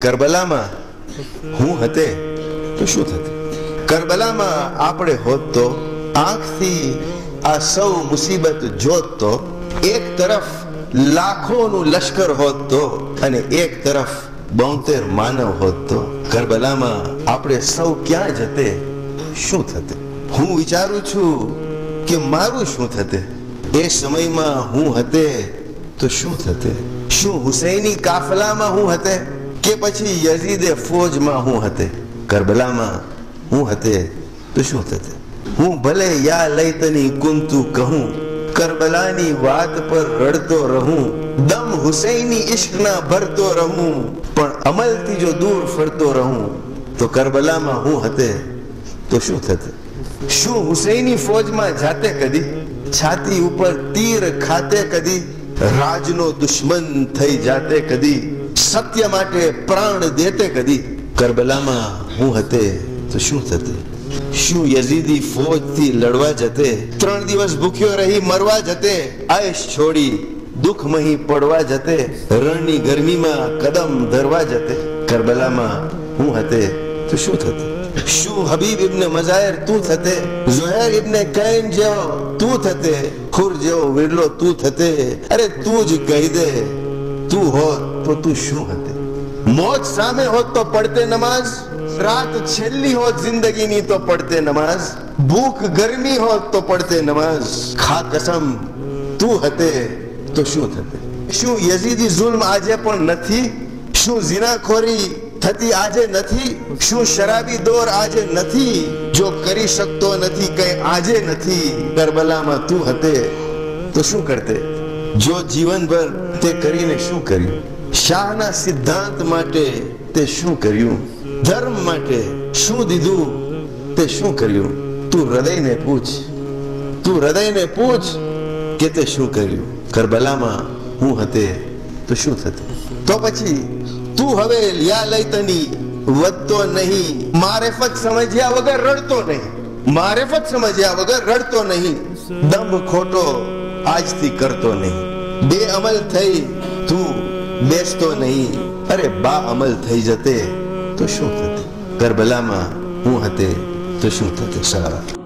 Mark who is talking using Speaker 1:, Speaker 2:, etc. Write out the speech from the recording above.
Speaker 1: કરબલામાં હું હતે તો શું થતે? કરબલામાં આપણે હોત તો આંખથી આ સૌ મુસીબત જોત તો એક તરફ લાખોનું લશ્કર હોત તો અને એક તરફ 72 માનવ હોત તો કરબલામાં આપણે સૌ ક્યાં જતે, શું થતે? હું વિચારું છું કે મારું શું થતે? એ સમયમાં હું હતે તો શું થતે? શું હુસૈની કાફલામાં હું હતે કે પછી યઝીદે ફૌજમાં હું હતે? કરબલામાં હું હતે તો શું થતે? હું ભલે યા લૈતની કુંતુ કહું, કરબલાની વાત પર રડતો રહું, દમ હુસૈની ઇશ્કના ભરતો રહું, પણ અમલથી જો દૂર ફરતો રહું તો કરબલામાં હું હતે તો શું થતે? શું હુસૈની ફૌજમાં જાતે કદી, છાતી ઉપર તીર ખાતે કદી, રાજનો દુશ્મન થઈ જાતે કદી, સત્ય માટે પ્રાણ દેતે કદી? કરબલામાં હું હતે તો શું થતે? શું યઝીદી ફૌજથી લડવા જતે, 3 દિવસ ભૂખ્યો રહી મરવા જતે, આયશ છોડી દુઃખમહી પડવા જતે, રણની ગરમીમાં કદમ ધરવા જતે? કરબલામાં હું હતે તો શું થતે? શું હબીબ ઇબ્ન મઝાહિર તું થતે, ઝુહૈર ઇબ્ન કૈન જેવો તું થતે, ખુર જેવો વિરલો તું થતે? અરે તું જ કહી દે, તું હોત તો તું શું હતે? મોત સામે હોત તો પડતે નમાઝ, રાત છેલ્લી હોત જિંદગીની તો પડતે નમાઝ, ભૂખ ગરમી હોત તો પડતે નમાઝ, ખા કસમ તું હતે તો શું થતે? શું યઝીદી જુલ્મ આજે પણ નથી? શું ઝિનાખોરી થતી આજે નથી? શું શરાબી દોર આજે નથી? જો કરી શકતો નથી કઈ આજે નથી, કરબલામાં તું હતે તો શું કરતે? જો જીવનભર તે કરીને શું કર્યું? શાહના સિદ્ધાંત માટે તે શું કર્યું? ધર્મ માટે શું દીધું તે શું કર્યું? તું હૃદયને પૂછ, તું હૃદયને પૂછ કે તે શું કર્યું? કરબલામાં હું હતે તો શું થતે? તો પછી તું હવે યા લૈતની વધતો નહીં, મારેફત સમજ્યા વગર રડતો નહીં, મારેફત સમજ્યા વગર રડતો નહીં, દમ ખોટો આજથી કરતો નહીં, બે અમલ થઈ તું બેસતો નહીં, અરે બા અમલ થઈ જતે તો શું થતે? કરબલામાં હું હતે તો શું થતે? સારા